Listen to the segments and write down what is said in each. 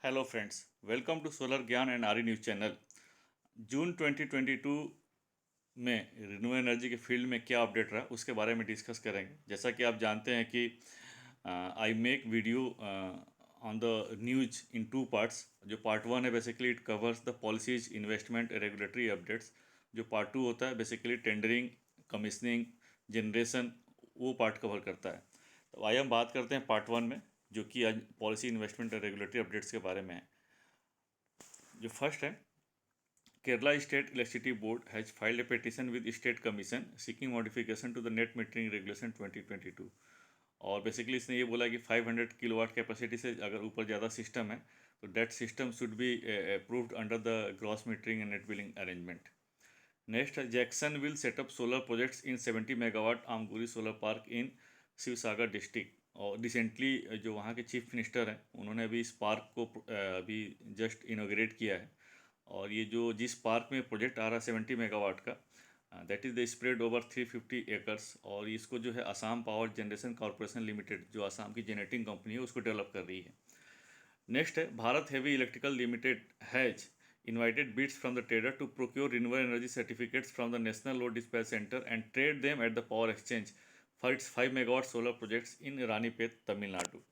Hello friends, welcome to solar Gyan and R E news channel. June 2022 में renewable energy के field में क्या update रहा उसके बारे में डिस्कस करेंगे। जैसा कि आप जानते हैं कि I make video on the news in two parts. जो पार्ट वन है basically it covers the policies, investment, regulatory updates. जो पार्ट टू होता है बेसिकली टेंडरिंग, कमीशनिंग, जनरेशन, वो पार्ट कवर करता है। तो आइए हम बात करते हैं पार्ट वन में, जो कि आज पॉलिसी, इन्वेस्टमेंट और रेगुलेटरी अपडेट्स के बारे में है। जो फर्स्ट है, Kerala state electricity board has filed a petition with state commission seeking modification to the net metering regulation 2022। और बेसिकली इसने ये बोला कि 500 किलोवाट कैपेसिटी से अगर ऊपर ज़्यादा सिस्टम है तो that system should be approved under the gross metering and net billing arrangement. Next, Jackson will set up solar projects in 70 megawatt Amguri solar park in Sivasagar district. और रिसेंटली जो वहाँ के चीफ मिनिस्टर हैं उन्होंने अभी इस पार्क को अभी जस्ट इनोग्रेट किया है। और ये जो जिस पार्क में प्रोजेक्ट आ रहा है 70 मेगावाट का, that is the spread over 350 acres. और इसको जो है Assam power generation corporation limited, जो असम की जनरेटिंग कंपनी है, उसको डेवलप कर रही है। नेक्स्ट है, Bharat heavy electrical limited has invited bids from the trader to procure renewable energy certificates from the National Load Dispatch Center and trade them at the power exchange for its 5 megawatt solar projects in Ranipet, Tamil Nadu.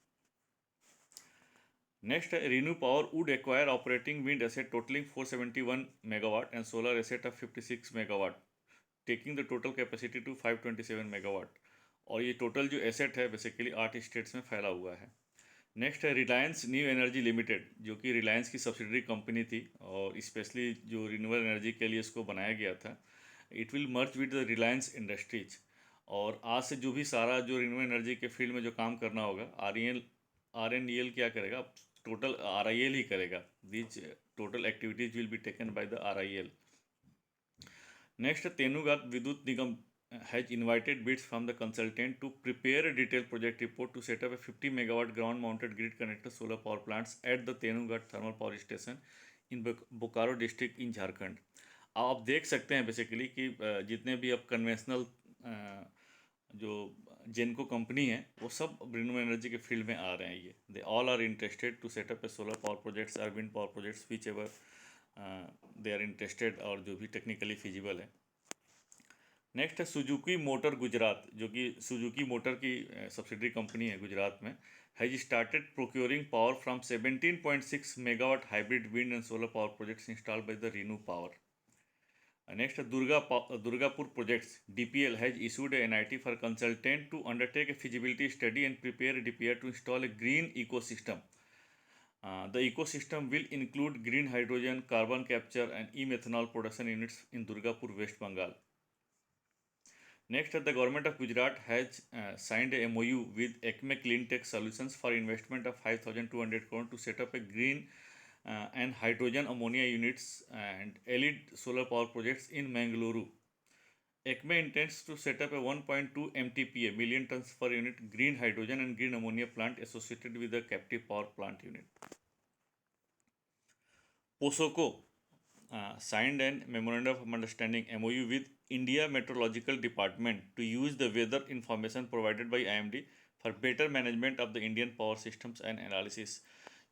Next, Renew Power would acquire operating wind asset totaling 471 megawatt and solar asset of 56 megawatt, taking the total capacity to 527 megawatt. और ये total जो asset है basically 8 states में फैला हुआ है। Next है Reliance new energy limited, जो कि रिलायंस की सब्सिडरी कंपनी थी और स्पेशली जो रिन्यूएबल एनर्जी के लिए इसको बनाया गया था। It will merge with the Reliance industries. और आज से जो भी सारा जो रिन्यूएबल एनर्जी के फील्ड में जो काम करना होगा, आर एन ई एल क्या करेगा, टोटल आर आई एल ही करेगा। These total activities will be taken by the are I L. Next, Tenugat Vidut Nigam has invited bids from the consultant to prepare a detailed project report to set up a 50 megawatt ground mounted grid connected solar power plants at the Tenugat thermal power station in Bokaro district in Jharkhand. आप देख सकते हैं basically कि जितने भी अब conventional जो जेनको company है वो सब रिन्यूएबल एनर्जी के फील्ड में आ रहे हैं। ये they all are interested to set up a solar power projects और wind power projects whichever they are interested और जो भी टेक्निकली फिजिबल है। नेक्स्ट है सुजुकी मोटर गुजरात, जो कि सुजुकी मोटर की सब्सिडरी कंपनी है गुजरात में, has started procuring power from 17.6 megawatt hybrid wind and solar power projects installed by the ReNew Power. Next है Durgapur projects, DPL has issued NIT for consultant to undertake a feasibility study and prepare DPR to install a green ecosystem. The ecosystem will include green hydrogen, carbon capture, and e-methanol production units in Durgapur, West Bengal. Next, the government of Gujarat has signed a MOU with Acme Clean Tech Solutions for investment of 5,200 crore to set up a green and hydrogen ammonia units and LED solar power projects in Mangaluru. Acme intends to set up a 1.2 MTPA million tons per unit green hydrogen and green ammonia plant associated with the captive power plant unit. POSOCO signed an memorandum of understanding MOU with India Meteorological Department to use the weather information provided by IMD for better management of the Indian power systems and analysis.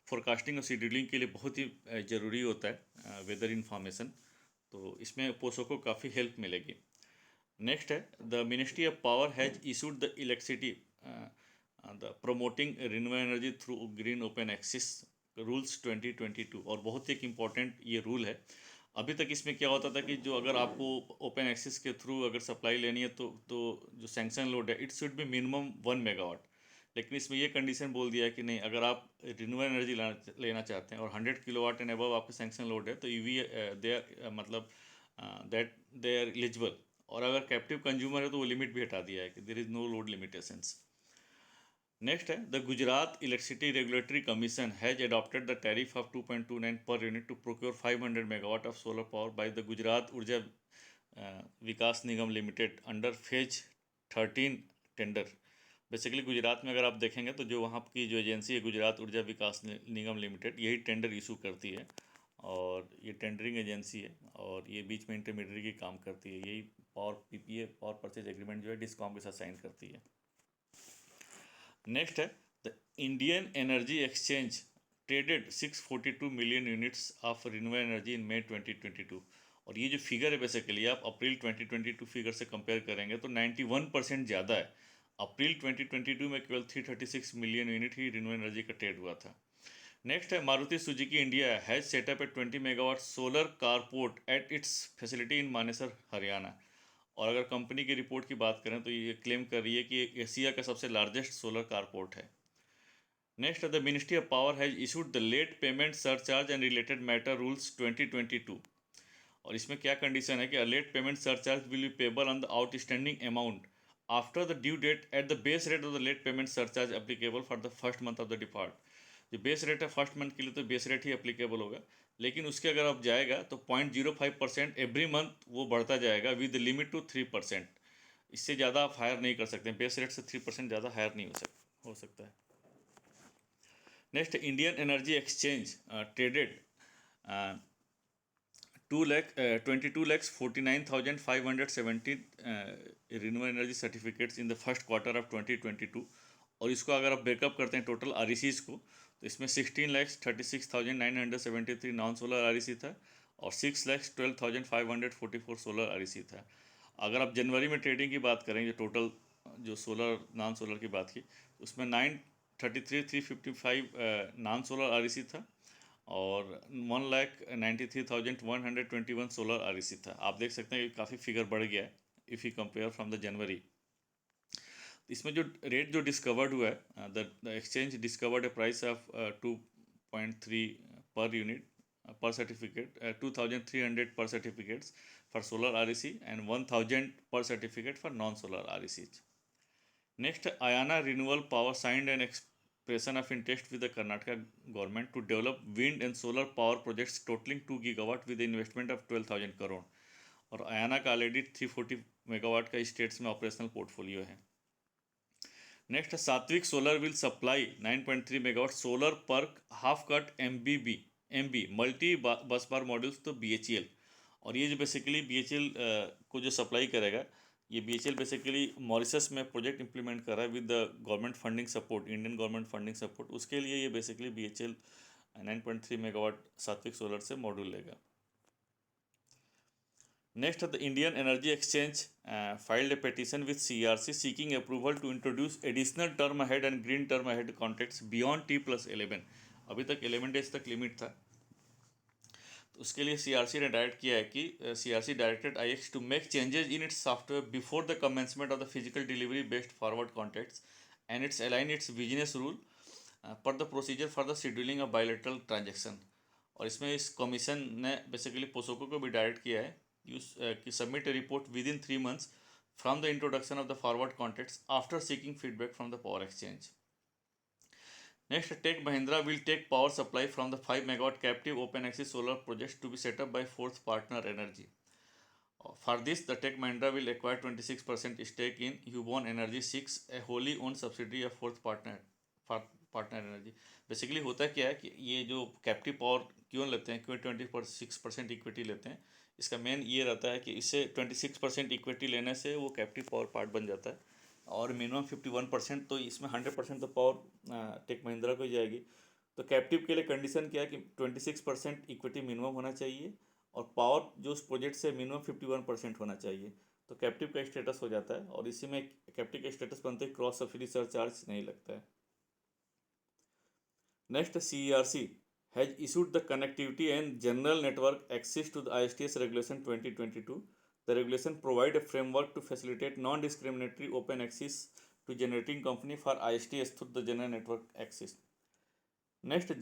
Forecasting और scheduling के लिए बहुत ही ज़रूरी होता है weather information, तो इसमें पोसो को काफ़ी हेल्प मिलेगी। नेक्स्ट है, the ministry of power has issued the electricity the promoting renewable energy through green open access rules 2022। और बहुत ही एक इम्पॉर्टेंट ये रूल है। अभी तक इसमें क्या होता था कि जो अगर आपको ओपन एक्सेस के थ्रू अगर सप्लाई लेनी है तो जो सैंक्शन लोड है it should be minimum 1 megawatt. लेकिन इसमें ये कंडीशन बोल दिया है कि नहीं, अगर आप रिन्यूएबल एनर्जी लेना चाहते हैं और 100 किलोवाट एंड अबव आपके सैंक्शन लोड है तो ईवी दे मतलब दैट दे आर एलिजिबल। और अगर कैप्टिव कंज्यूमर है तो वो लिमिट भी हटा दिया है कि there is no load limitations. Next है, the Gujarat electricity regulatory commission has adopted the tariff of 2.29 per unit to procure 500 megawatt of solar power by the Gujarat Urja Vikas Nigam limited under phase 13 tender. Basically Gujarat में अगर आप देखेंगे तो जो वहाँ की जो एजेंसी है गुजरात ऊर्जा विकास निगम लिमिटेड, यही टेंडर इशू करती है और ये टेंडरिंग एजेंसी है और ये बीच में इंटरमीडिएट की काम करती है। यही power PPA power purchase agreement जो है डिस्कॉम के साथ साइन करती है। नेक्स्ट है, the Indian energy exchange traded 642 million units of renewable energy in May 2022। और ये जो फिगर है बेसिकली आप अप्रैल 2022 फिगर से कंपेयर करेंगे तो 91% ज़्यादा है। अप्रैल 2022 में केवल 336 मिलियन यूनिट ही रिन्यूएबल एनर्जी का ट्रेड हुआ था। नेक्स्ट है Maruti Suzuki India has setup A 20 megawatt solar corporate at its facility in Manesar Haryana. और अगर कंपनी की रिपोर्ट की बात करें तो ये क्लेम कर रही है कि ये एशिया का सबसे लार्जेस्ट सोलर कारपोर्ट है। Next the ministry of power has issued the late payment surcharge and related matter rules 2022। और इसमें क्या कंडीशन है कि late payment surcharge will be payable on the outstanding amount after the due date at the base rate of the late payment surcharge applicable for the first month of the default. जो base rate है first month के लिए तो base rate ही applicable होगा, लेकिन उसके अगर आप जाएगा तो 0.05% एवरी मंथ वो बढ़ता जाएगा विद लिमिट टू 3%। इससे ज़्यादा आप हायर नहीं कर सकते, बेस रेट से 3% ज़्यादा हायर नहीं हो सकता है। Next Indian energy exchange traded 22,49,570 renewable energy certificates in the first quarter of 2022। और इसको अगर आप ब्रेकअप करते हैं टोटल आर को तो इसमें 16,36,973 नॉन सोलर आर था और 6,12,544 सोलर आर था। अगर आप जनवरी में ट्रेडिंग की बात करेंगे टोटल जो सोलर नॉन सोलर की बात की तो उसमें 933,355 नॉन सोलर आर था और 1,93,121 सोलर आर था। आप देख सकते हैं कि काफ़ी फिगर बढ़ गया है if you compare from the January. इसमें जो रेट जो डिस्कवर्ड हुआ है the exchange discovered A price of 2.3 per unit per certificate, 2,300 per certificates for solar REC and 1,000 per certificate for non-solar RECs. Next, Ayana Renewable Power signed an expression of interest with the Karnataka government to develop wind and solar power projects totaling 2 gigawatt with an investment of 12,000 crore। और अयाना का already 340 megawatt का states में operational portfolio है। Next, सात्विक solar will supply 9.3 megawatt solar पर half cut MB multi बस बार modules तो BHEL। और ये जो बेसिकली BHEL को जो सप्लाई करेगा, ये BHEL बेसिकली मॉरिशस में प्रोजेक्ट इंप्लीमेंट कर रहा है with the government funding support, Indian government funding support. उसके लिए ये बेसिकली BHEL 9.3 मेगावाट सात्विक सोलर से मॉड्यूल लेगा। Next, the Indian Energy Exchange filed a petition with CERC seeking approval to introduce additional term ahead and green term ahead contracts beyond T+11। अभी तक 11 days तक limit था, तो उसके लिए CERC ने डायरेक्ट किया है कि CERC directed IEX to make changes in its software before the commencement of the physical delivery based forward contracts and its align its business rule per the procedure for the scheduling of bilateral transaction. और इसमें इस commission ने basically POSOCO को भी direct किया है कि submit a report within 3 months from the introduction of the forward contracts after seeking feedback from the power exchange. Next, Tech Mahindra will take power supply from the 5 megawatt captive open access solar projects to be set up by Fourth Partner Energy. For this, the Tech Mahindra will acquire 26% stake in Hubon Energy 6, a wholly owned subsidiary of Fourth Partner Energy। Basically होता क्या है कि ये जो captive power क्यों लेते हैं, क्यों 26% इक्विटी लेते हैं, इसका मेन ये रहता है कि इससे 26% इक्विटी लेने से वो कैप्टिव पावर पार्ट बन जाता है और मिनिमम 51%, तो इसमें 100% तो पावर टेक महिंद्रा को ही जाएगी। तो कैप्टिव के लिए कंडीशन क्या है कि 26% इक्विटी मिनिमम होना चाहिए और पावर जो उस प्रोजेक्ट से मिनिमम 51% होना चाहिए, तो कैप्टिव का स्टेटस हो जाता है। और इसी में कैप्टिव का स्टेटस बनते ही क्रॉस सब्सिडी सरचार्ज नहीं लगता है। Next, CERC has issued the Connectivity and General Network Access to the ISTS Regulation 2022. The regulation provide a framework to facilitate non-discriminatory open access to generating company for ISTS through the General Network Access. Next,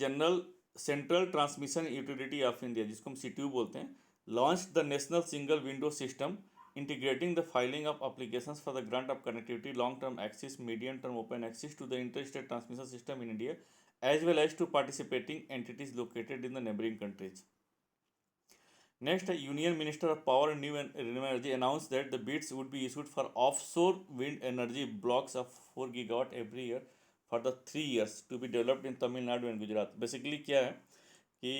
Central Transmission Utility of India, जिसको हम CTU बोलते हैं, launched the National Single Window System integrating the filing of applications for the grant of connectivity, long-term access, medium-term open access to the interstate transmission system in India, as well as to participating entities located in the neighboring countries. Next, Union Minister of Power and New and Renewable Energy announced that the bids would be issued for offshore wind energy blocks of 4 gigawatt every year for the 3 years to be developed in Tamil Nadu and Gujarat। Basically क्या है कि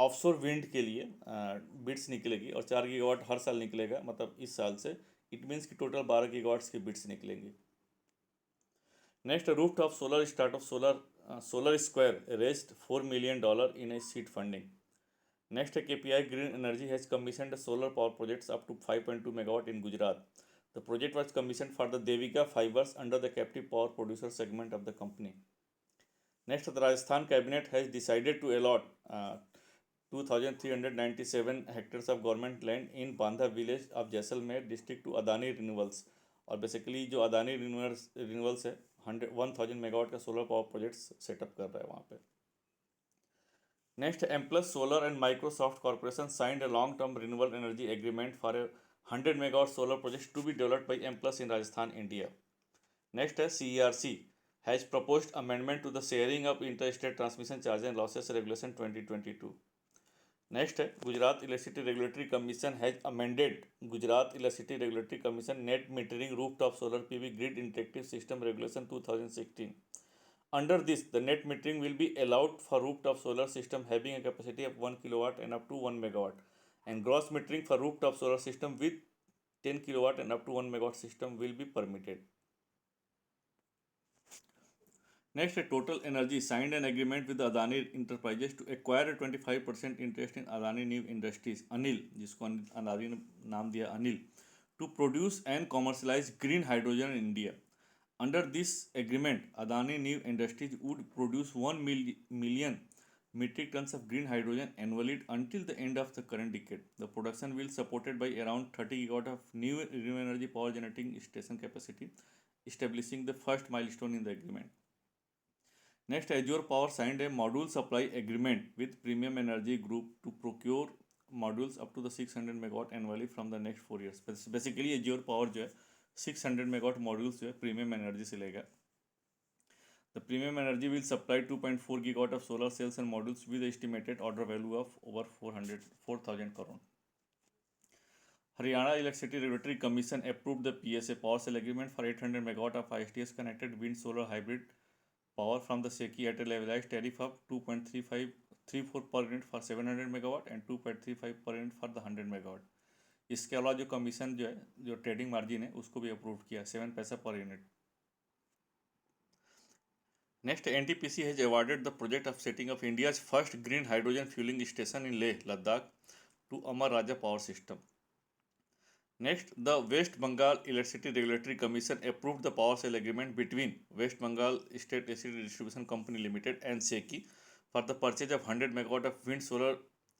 offshore wind के लिए beads निकलेगी और 4 gigawatt हर साल निकलेगा, मतलब इस साल से इट मीन्स कि टोटल 12 गीगावाट्स की बिड्स निकलेंगी। Next, roof top solar startup solar Solar Square raised $4 million in a seed funding. Next, KPI Green Energy has commissioned solar power projects up to 5.2 megawatt in Gujarat. The project was commissioned for the Devika fibers under the captive power producer segment of the company. Next, the Rajasthan cabinet has decided to allot 2,397 hectares of government land in Bandha village of Jaisalmer district to Adani Renewables. और basically जो Adani renewals है 1,000 megawatt का solar power project setup कर रहा है वहाँ पे. Next, M Plus Solar and Microsoft Corporation signed a long-term renewable energy agreement for a 100 megawatt solar project to be developed by M Plus in Rajasthan, India. Next, CERC has proposed amendment to the sharing of interstate transmission charge and losses regulation 2022. Next, Gujarat Electricity Regulatory Commission has amended Gujarat Electricity Regulatory Commission net metering rooftop solar PV grid interactive system regulation 2016. Under this, the net metering will be allowed for rooftop solar system having a capacity of 1 kilowatt and up to 1 megawatt, and gross metering for rooftop solar system with 10 kilowatt and up to 1 megawatt system will be permitted. Next, Total Energy signed an agreement with Adani Enterprises to acquire a 25% interest in Adani New Industries, ANIL, जिसको अदानी ने नाम दिया Anil, to produce and commercialize green hydrogen in India. Under this agreement, Adani New Industries would produce 1 million metric tons of green hydrogen annually until the end of the current decade. The production will be supported by around 30 gigawatt of new renewable energy power generating station capacity, establishing the first milestone in the agreement. Next, Azure Power signed a module supply agreement with Premium Energy Group to procure modules up to the 600 megawatt annually from the next 4 years. Basically, Azure Power जो है 600 megawatt modules जो है Premium Energy से लेगा. The Premium Energy will supply 2.4 gigawatt of solar cells and modules with estimated order value of over 4,000 crore. Haryana Electricity Regulatory Commission approved the PSA power sale agreement for 800 megawatt of ISTS connected wind solar hybrid power from the SECI at a levelized tariff of 2.34 per unit for 700 megawatt and 2.35 per unit for the 100 megawatt. इसके अलावा जो commission जो है जो trading margin है उसको भी approve किया 7 पैसा per unit. Next, NTPC has awarded the project of setting up India's first green hydrogen fueling station in Leh, Ladakh to Amar Raja Power System. Next, the West Bengal Electricity Regulatory Commission approved the power sale agreement between West Bengal State Electricity Distribution Company Limited and SECI for the purchase of 100 megawatt of wind solar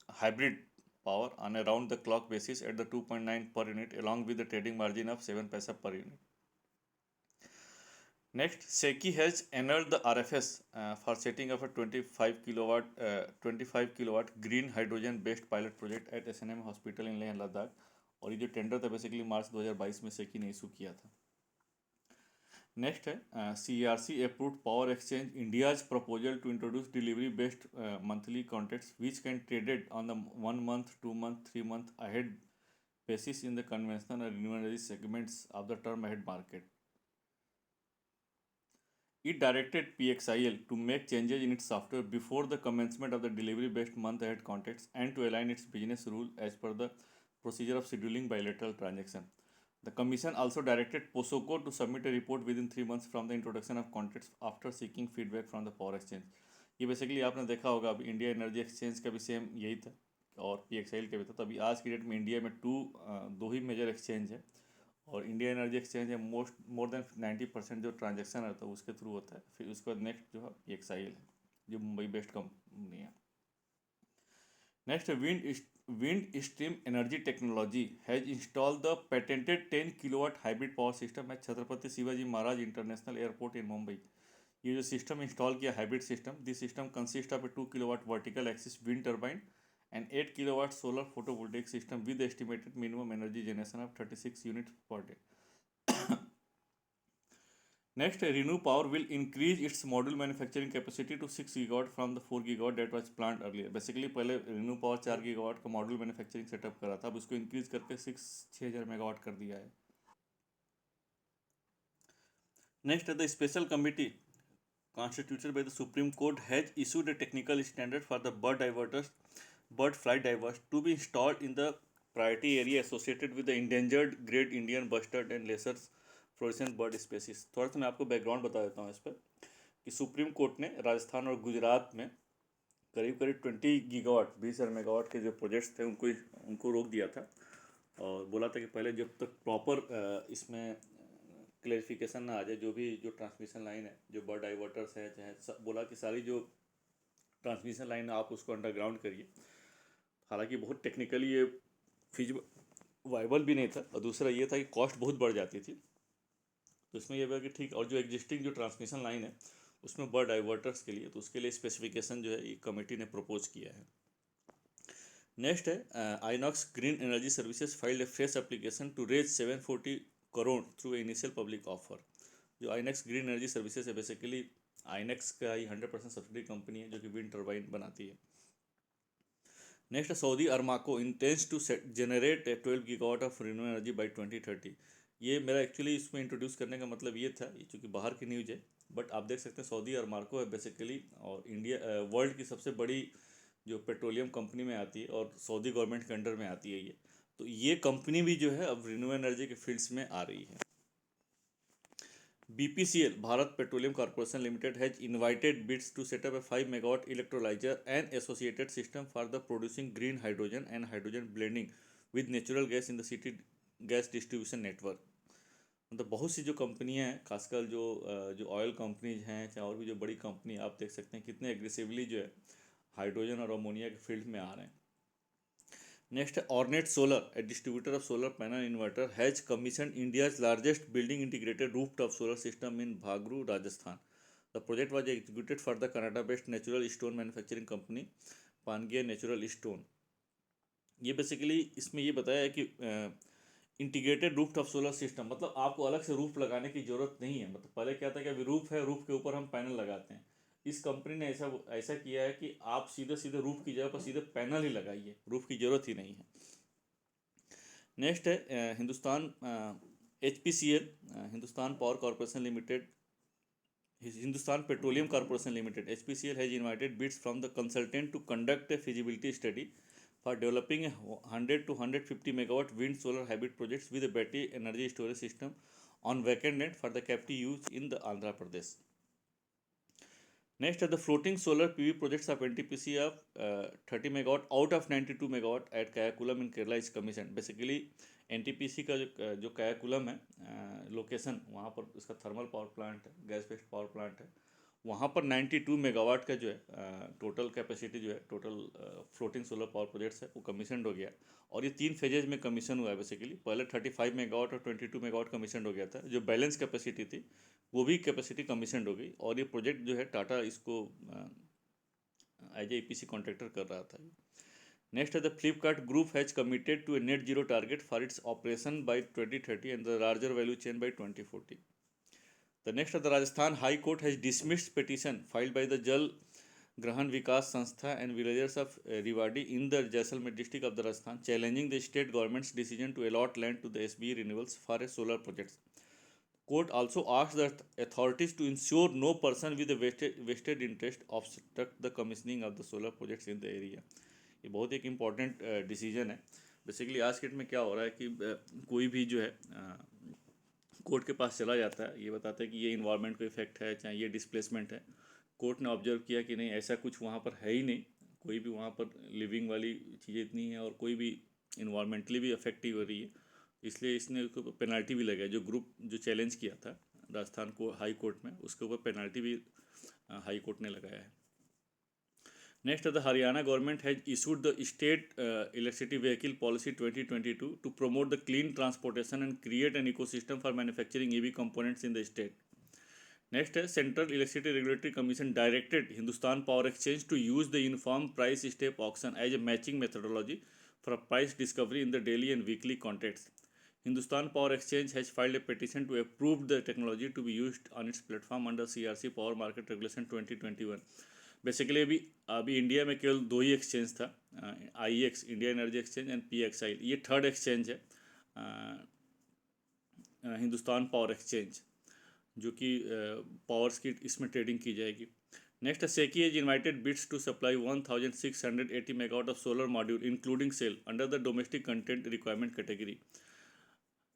hybrid power on a round the clock basis at the 2.9 per unit along with the trading margin of 7 paisa per unit. Next, SECI has annulled the RFS for setting up a 25 kilowatt green hydrogen based pilot project at SNM Hospital in Leh Ladakh. और ये जो tender था basically मार्च 2022 में सेकी ने issue किया था. Next है CERC approved Power Exchange India's proposal to introduce delivery based monthly contracts which can traded on the 1 month, 2 month, 3 month ahead basis in the conventional and renewable energy segments of the term ahead market. It directed PXIL to make changes in its software before the commencement of the delivery based month ahead contracts and to align its business rule as per the procedure of scheduling bilateral transaction. The commission also directed POSOCO to submit a report within 3 months from the introduction of contracts after seeking feedback from the power exchange. ये basically आपने देखा होगा अभी India energy exchange का भी same यही था और PXIL का भी था. तो अभी आज की डेट में इंडिया में दो ही मेजर एक्सचेंज है और इंडिया एनर्जी एक्सचेंज है मोर देन 90% जो ट्रांजेक्शन रहता है उसके थ्रू होता है. फिर उसके बाद नेक्स्ट जो है PXIL है जो मुंबई बेस्ड कंपनी है. Next, Windstream Energy Technology has installed the patented 10 kilowatt hybrid power system at Chhatrapati Shivaji Maharaj International Airport in Mumbai. ये जो सिस्टम इंस्टॉल किया hybrid system, this system consist of A 2 kilowatt vertical axis wind turbine and 8 kilowatt solar photovoltaic system with estimated minimum energy generation of 36 units per day. Next, Renew Power will increase its module manufacturing capacity to 6 gigawatt from the 4 gigawatt that was planned earlier. Basically पहले Renew Power 4 gigawatt का module manufacturing setup करा था, अब उसको increase करके 6,000 megawatt कर दिया है. Next, the special committee constituted by the Supreme Court has issued a technical standard for the bird flight divers to be installed in the priority area associated with the endangered great Indian bustard and lesser fluorescent bird species. थोड़ा सा मैं आपको background बता देता हूँ इस पर. कि सुप्रीम कोर्ट ने राजस्थान और गुजरात में करीब करीब 20 गीगावाट 20,000 मेगावाट के जो प्रोजेक्ट्स थे उनको उनको रोक दिया था, और बोला था कि पहले जब तक प्रॉपर इसमें क्लेरिफिकेशन ना आ जाए, जो भी जो ट्रांसमिशन लाइन है, जो बर्ड डाइवर्टर्स है, चाहे बोला कि सारी जो ट्रांसमिशन लाइन है आप उसको अंडरग्राउंड करिए। हालांकि बहुत टेक्निकली ये फिज वाइबल भी नहीं था, और दूसरा ये था कि कॉस्ट बहुत बढ़ जाती थी। तो इसमें यह हुआ कि ठीक, और जो एग्जिस्टिंग जो ट्रांसमिशन लाइन है उसमें बर्ड डाइवर्टर्स के लिए, तो उसके लिए स्पेसिफिकेशन जो है ये कमेटी ने प्रपोज किया है। नेक्स्ट है Inox green energy services filed a fresh application to raise 740 crore through initial public offer. जो आइनॉक्स ग्रीन एनर्जी सर्विसेज है बेसिकली आइनॉक्स का ही 100% सब्सिडी कंपनी है जो कि विंड टर्बाइन बनाती है। Next, Saudi Aramco intends to generate 12 gigawatt of renewable energy by 2030। ये मेरा एक्चुअली इसमें इंट्रोड्यूस करने का मतलब ये था, ये चूँकि बाहर की न्यूज़ है, बट आप देख सकते हैं सऊदी अरमाको है बेसिकली, और इंडिया वर्ल्ड की सबसे बड़ी जो पेट्रोलियम कंपनी में आती है और सऊदी गवर्नमेंट के अंडर में आती है ये। तो ये कंपनी भी जो है अब रिन्यूएबल एनर्जी के फील्ड्स में आ रही है। BPCL, Bharat Petroleum Corporation Limited, has invited bids to set up a 5 megawatt electrolyzer and associated system for the producing green hydrogen and hydrogen blending with natural gas in the city gas distribution network। मतलब बहुत सी जो कंपनियां हैं, खासकर जो oil companies हैं, चाहे और भी जो बड़ी कंपनी, आप देख सकते हैं कितने एग्रेसिवली जो है हाइड्रोजन और अमोनिया के फील्ड में आ रहे हैं। नेक्स्ट है Ornate solar, a distributor of solar panel inverter, has commission India's largest building integrated rooftop solar system in Bhagru, Rajasthan. The project was executed for the Canada based natural stone manufacturing company Pangea natural stone. ये basically इसमें ये बताया है कि integrated rooftop solar system, मतलब आपको अलग से रूफ लगाने की ज़रूरत नहीं है। मतलब पहले क्या था कि अभी रूफ है, रूफ के ऊपर हम पैनल लगाते हैं। इस कंपनी ने ऐसा ऐसा किया है कि आप सीधे सीधे रूफ की जगह पर सीधे पैनल ही लगाइए, रूफ की ज़रूरत ही नहीं है। नेक्स्ट है Hindustan HPCL, Hindustan power corporation limited, Hindustan petroleum corporation limited HPCL has invited bids from the consultant to conduct a feasibility study for developing a 100 to 150 megawatt wind solar hybrid projects with a battery energy storage system on vacant land for the captive use in the Andhra Pradesh. Next are the floating solar PV projects of NTPC of 30 megawatt out of 92 megawatt at Kayakulam in Kerala is commissioned. Basically NTPC का जो कायाकुलम है location, वहाँ पर इसका thermal power plant है, gas based power plant है। वहाँ पर 92 मेगावाट का जो है टोटल कैपेसिटी जो है, total floating solar power projects है, वो कमीशन हो गया। और ये 3 फेजेज में कमीशन हुआ है बेसिकली। पहले 35 मेगावाट और 22 मेगावाट कमीशन हो गया था। जो बैलेंस कैपेसिटी थी वो भी कैपेसिटी कमीशन हो गई, और ये प्रोजेक्ट जो है टाटा इसको एज ए EPC कॉन्ट्रैक्टर कर रहा था। नेक्स्ट है the Flipkart group has committed to a net zero target for its operation by 2030 and the larger value chain by 2040। The next of the Rajasthan High Court has dismissed petition filed by the Jal Grahan Vikas Sanstha and villagers of Rewari in the Jaisalmer district of the Rajasthan, challenging the state government's decision to allot land to the SBE Renewables for a solar project. Court also asked the authorities to ensure no person with a vested interest obstruct the commissioning of the solar projects in the area. ये बहुत एक important decision है। Basically आज के date में क्या हो रहा है कि कोई भी जो है कोर्ट के पास चला जाता है, ये बताता है कि ये इन्वायरमेंट को इफेक्ट है, चाहे ये डिस्प्लेसमेंट है। कोर्ट ने ऑब्जर्व किया कि नहीं, ऐसा कुछ वहाँ पर है ही नहीं, कोई भी वहाँ पर लिविंग वाली चीज़ें इतनी हैं और कोई भी इन्वायरमेंटली भी अफेक्टिव हो रही है, इसलिए इसने उसको पेनल्टी भी लगाया। जो ग्रुप जो चैलेंज किया था राजस्थान को हाई कोर्ट में, उसके ऊपर पेनल्टी भी हाई कोर्ट ने लगाया है। Next, the Haryana government has issued the State Electricity Vehicle Policy 2022 to promote the clean transportation and create an ecosystem for manufacturing EV components in the state. Next, Central Electricity Regulatory Commission directed Hindustan Power Exchange to use the uniform price step auction as a matching methodology for price discovery in the daily and weekly contracts. Hindustan Power Exchange has filed a petition to approve the technology to be used on its platform under CRC Power Market Regulation 2021. Basically अभी India में केवल 2 ही exchange था, IEX India energy exchange and PXI। ये third exchange है Hindustan power exchange, जो कि powers की इसमें ट्रेडिंग की जाएगी। Next, SECI is invited bids to supply 1680 megawatt of solar module including cell under the domestic content requirement category.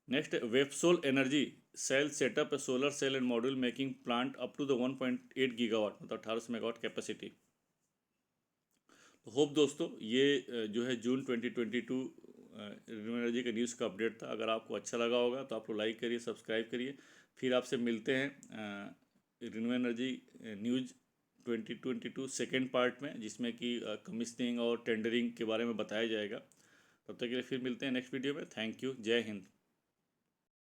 Next, Websol energy cell setup a solar cell and module making plant up to the 1.8 gigawatt, मतलब 1800 megawatt capacity. Hope दोस्तों ये जो है June 2022 renew energy के news का update था। अगर आपको अच्छा लगा होगा तो आप लोग लाइक करिए, सब्सक्राइब करिए। फिर आपसे मिलते हैं renew energy news 2022 second part में, जिसमें कि कमीशनिंग और टेंडरिंग के बारे में बताया जाएगा। तब तक के लिए फिर मिलते हैं नेक्स्ट वीडियो में। Thank you. जय हिंद।